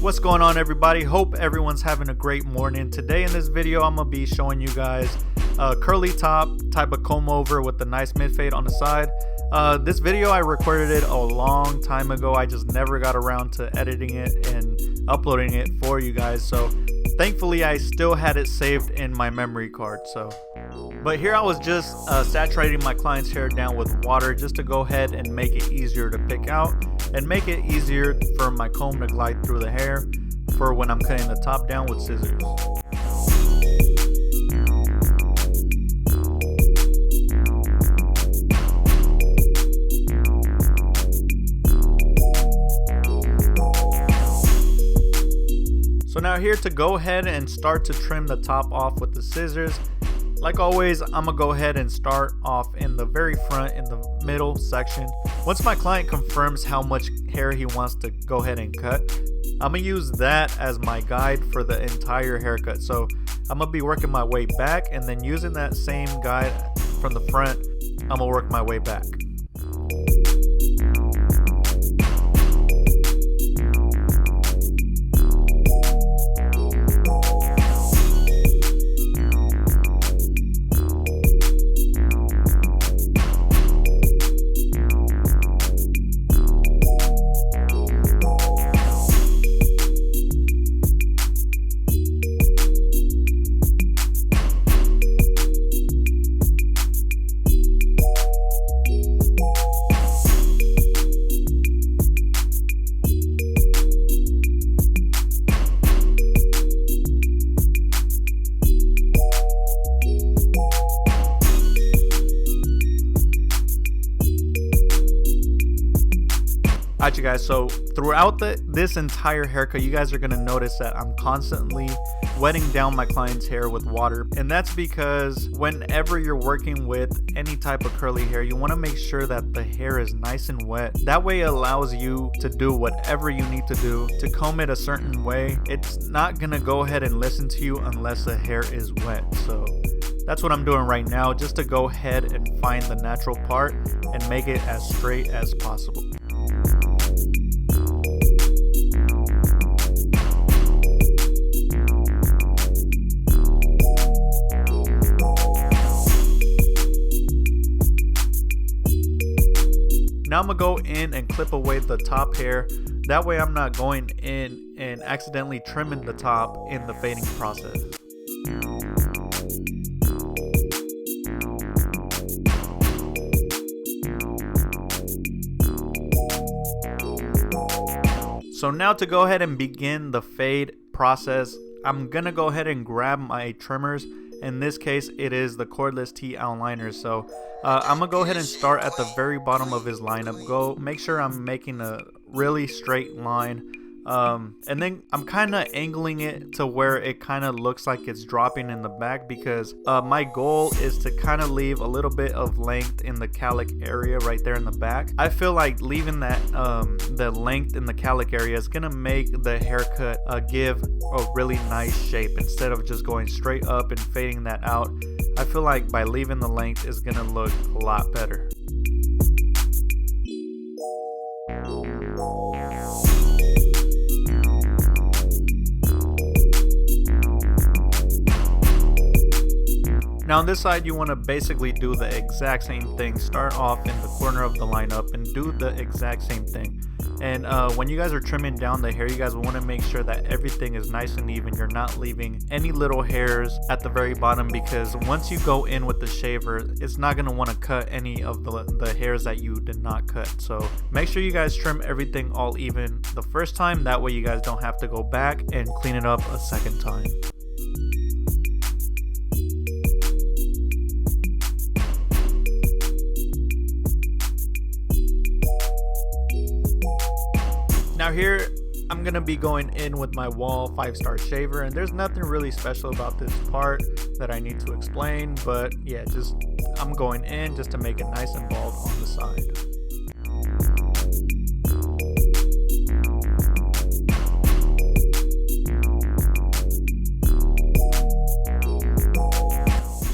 What's going on, everybody? Hope everyone's having a great morning. Today in this video I'm gonna be showing you guys a curly top type of comb over with the nice mid fade on the side. This video I recorded it a long time ago. I just never got around to editing it and uploading it for you guys, so thankfully I still had it saved in my memory card. But here I was just saturating my client's hair down with water just to go ahead and make it easier to pick out and make it easier for my comb to glide through the hair for when I'm cutting the top down with scissors. So now here to go ahead and start to trim the top off with the scissors. Like always, I'm gonna go ahead and start off in the very front, in the middle section. Once my client confirms how much hair he wants to go ahead and cut, I'm gonna use that as my guide for the entire haircut. So I'm gonna be working my way back, and then using that same guide from the front, I'm gonna work my way back. Alright, you guys, so throughout this entire haircut, you guys are going to notice that I'm constantly wetting down my client's hair with water. And that's because whenever you're working with any type of curly hair, you want to make sure that the hair is nice and wet. That way it allows you to do whatever you need to do to comb it a certain way. It's not going to go ahead and listen to you unless the hair is wet. So that's what I'm doing right now, just to go ahead and find the natural part and make it as straight as possible. Now I'm gonna go in and clip away the top hair. That way I'm not going in and accidentally trimming the top in the fading process. So now to go ahead and begin the fade process, I'm gonna go ahead and grab my trimmers. In this case, it is the cordless T outliners. So I'm gonna go ahead and start at the very bottom of his lineup. Make sure I'm making a really straight line. And then I'm kind of angling it to where it kind of looks like it's dropping in the back, because my goal is to kind of leave a little bit of length in the calic area right there in the back. I feel like leaving that the length in the calic area is gonna make the haircut give a really nice shape instead of just going straight up and fading that out. I feel like by leaving the length is gonna look a lot better. Now on this side, you want to basically do the exact same thing. Start off in the corner of the lineup and do the exact same thing. And when you guys are trimming down the hair, you guys want to make sure that everything is nice and even. You're not leaving any little hairs at the very bottom, because once you go in with the shaver, it's not going to want to cut any of the hairs that you did not cut. So make sure you guys trim everything all even the first time. That way you guys don't have to go back and clean it up a second time. Now here, I'm going to be going in with my Wall 5-star shaver, and there's nothing really special about this part that I need to explain, but yeah, I'm going in just to make it nice and bald on the side.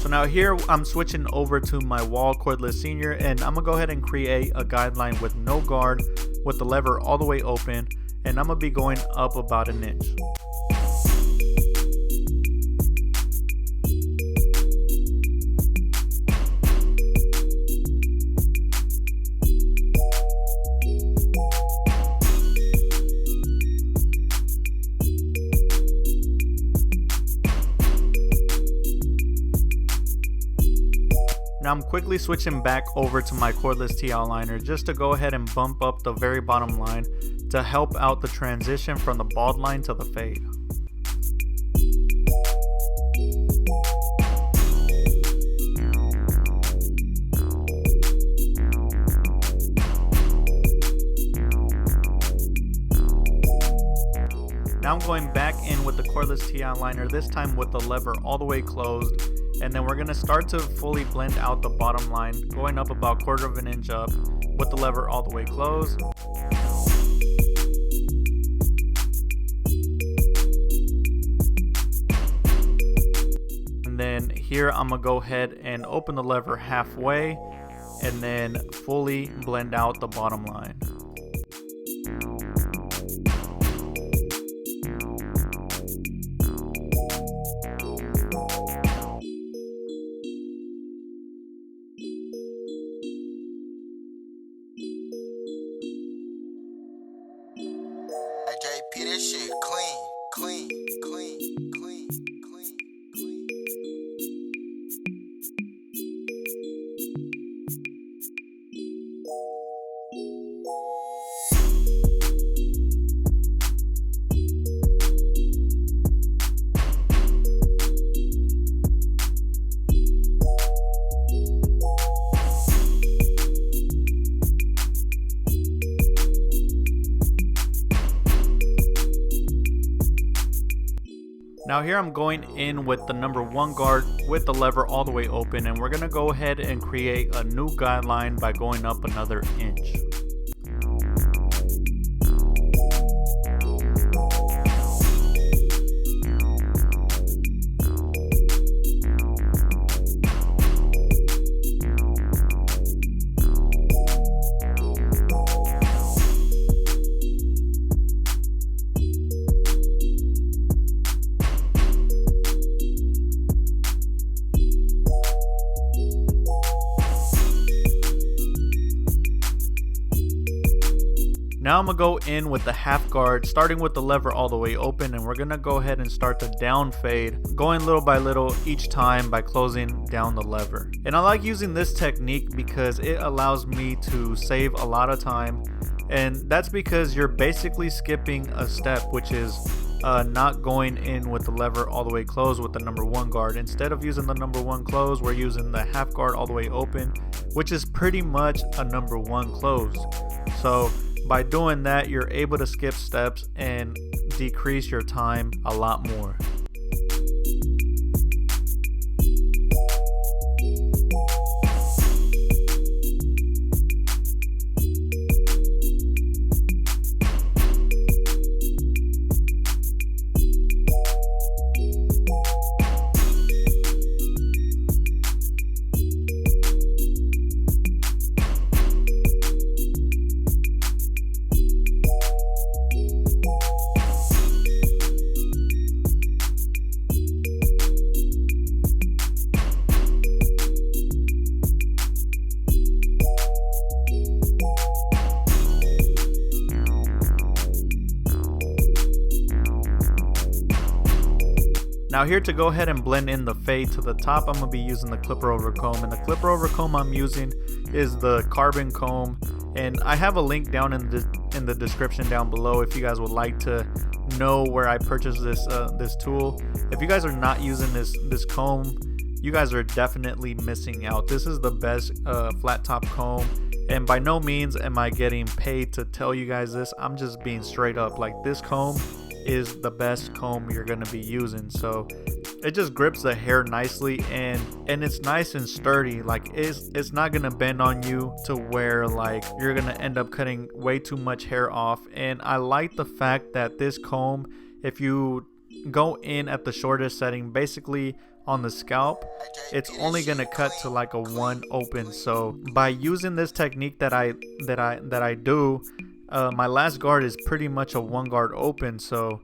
So now here I'm switching over to my Wall cordless senior, and I'm gonna go ahead and create a guideline with no guard, with the lever all the way open, and I'm gonna be going up about an inch. Now I'm quickly switching back over to my cordless T outliner just to go ahead and bump up the very bottom line to help out the transition from the bald line to the fade. Now I'm going back in with the cordless T outliner, this time with the lever all the way closed, and then we're going to start to fully blend out the bottom line, going up about 1/4 of an inch up with the lever all the way closed. And then here I'm going to go ahead and open the lever halfway and then fully blend out the bottom line. JP, this shit clean, clean, clean, clean, clean, clean. Now here I'm going in with the number 1 guard with the lever all the way open, and we're going to go ahead and create a new guideline by going up another inch. Now I'm going to go in with the half guard, starting with the lever all the way open, and we're going to go ahead and start the down fade, going little by little each time by closing down the lever. And I like using this technique because it allows me to save a lot of time, and that's because you're basically skipping a step, which is not going in with the lever all the way closed with the number 1 guard. Instead of using the number 1 close, we're using the half guard all the way open, which is pretty much a number 1 closed. So by doing that, you're able to skip steps and decrease your time a lot more. Now here to go ahead and blend in the fade to the top, I'm going to be using the clipper over comb, and the clipper over comb I'm using is the carbon comb, and I have a link down in the description down below if you guys would like to know where I purchased this tool. If you guys are not using this comb, you guys are definitely missing out. This is the best flat top comb, and by no means am I getting paid to tell you guys this. I'm just being straight up. Like, this comb is the best comb you're going to be using. So it just grips the hair nicely, and it's nice and sturdy. Like, it's not going to bend on you to where like you're going to end up cutting way too much hair off. And I like the fact that this comb, if you go in at the shortest setting, basically on the scalp, it's only going to cut to like a 1 open. So by using this technique that I do, my last guard is pretty much a 1 guard open, so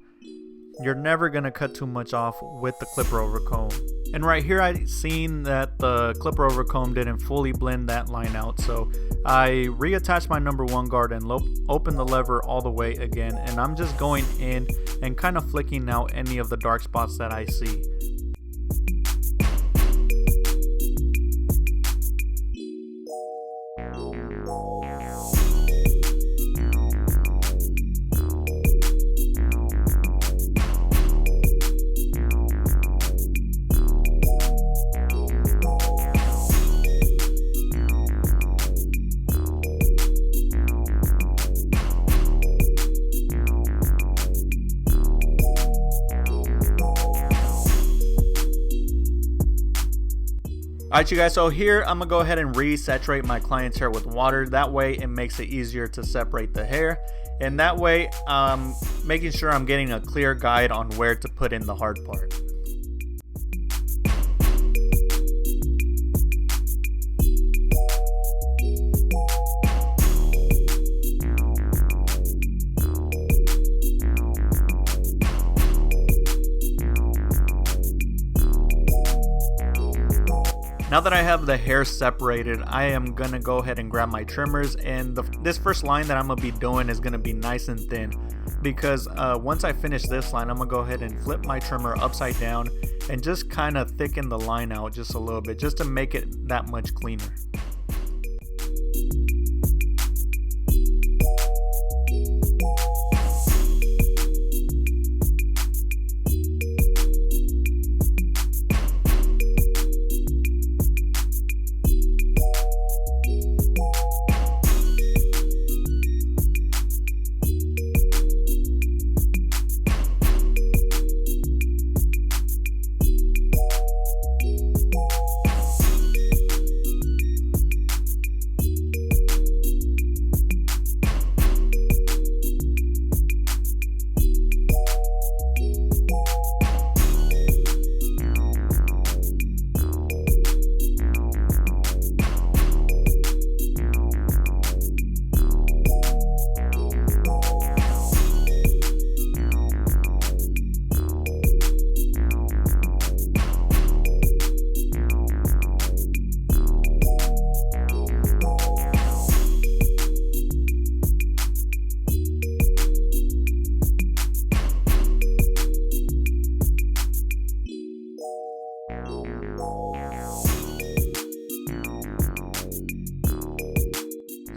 you're never gonna cut too much off with the clipper over comb. And right here I seen that the clipper over comb didn't fully blend that line out, so I reattached my number 1 guard and opened the lever all the way again, and I'm just going in and kind of flicking out any of the dark spots that I see. Alright you guys, so here I'm gonna go ahead and resaturate my client's hair with water. That way it makes it easier to separate the hair, and that way making sure I'm getting a clear guide on where to put in the hard part. Now that I have the hair separated, I am gonna go ahead and grab my trimmers, and this first line that I'm gonna be doing is gonna be nice and thin, because once I finish this line, I'm gonna go ahead and flip my trimmer upside down and just kind of thicken the line out just a little bit, just to make it that much cleaner.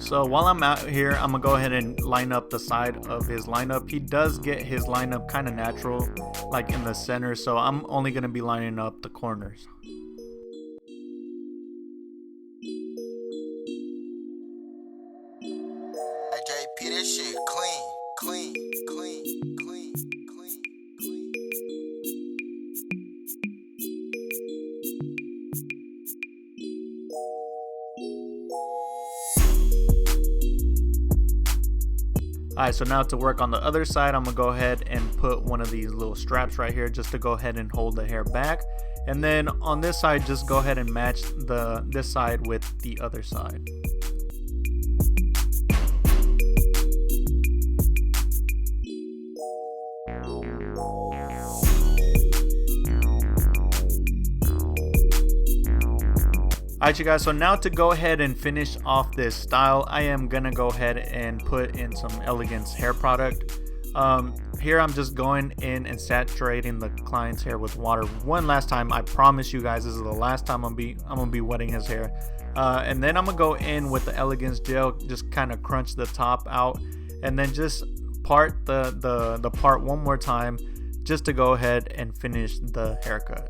So while I'm out here, I'm gonna go ahead and line up the side of his lineup. He does get his lineup kind of natural, like in the center, so I'm only gonna be lining up the corners. Hey JP, this shit clean, clean, clean, clean, clean, clean. Alright, so now to work on the other side, I'm gonna go ahead and put one of these little straps right here just to go ahead and hold the hair back. And then on this side, just go ahead and match this side with the other side. Alright you guys, so now to go ahead and finish off this style, I am gonna go ahead and put in some Elegance hair product. Here I'm just going in and saturating the client's hair with water one last time. I promise you guys this is the last time I'm gonna be wetting his hair. And then I'm gonna go in with the Elegance gel, just kind of crunch the top out, and then just part the part one more time just to go ahead and finish the haircut.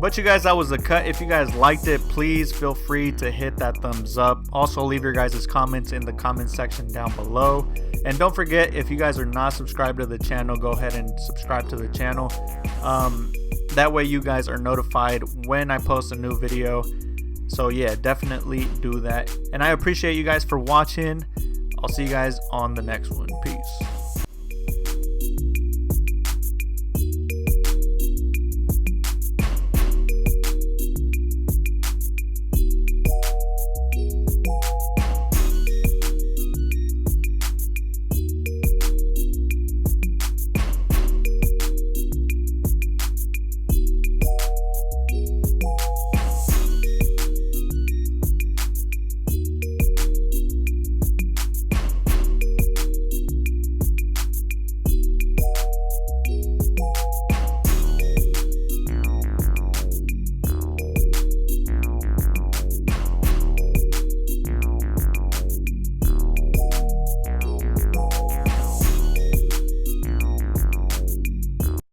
But you guys, that was the cut. If you guys liked it, please feel free to hit that thumbs up. Also leave your guys' comments in the comment section down below, and don't forget, if you guys are not subscribed to the channel, go ahead and subscribe to the channel. That way you guys are notified when I post a new video. So yeah, definitely do that. And I appreciate you guys for watching. I'll see you guys on the next one. Peace.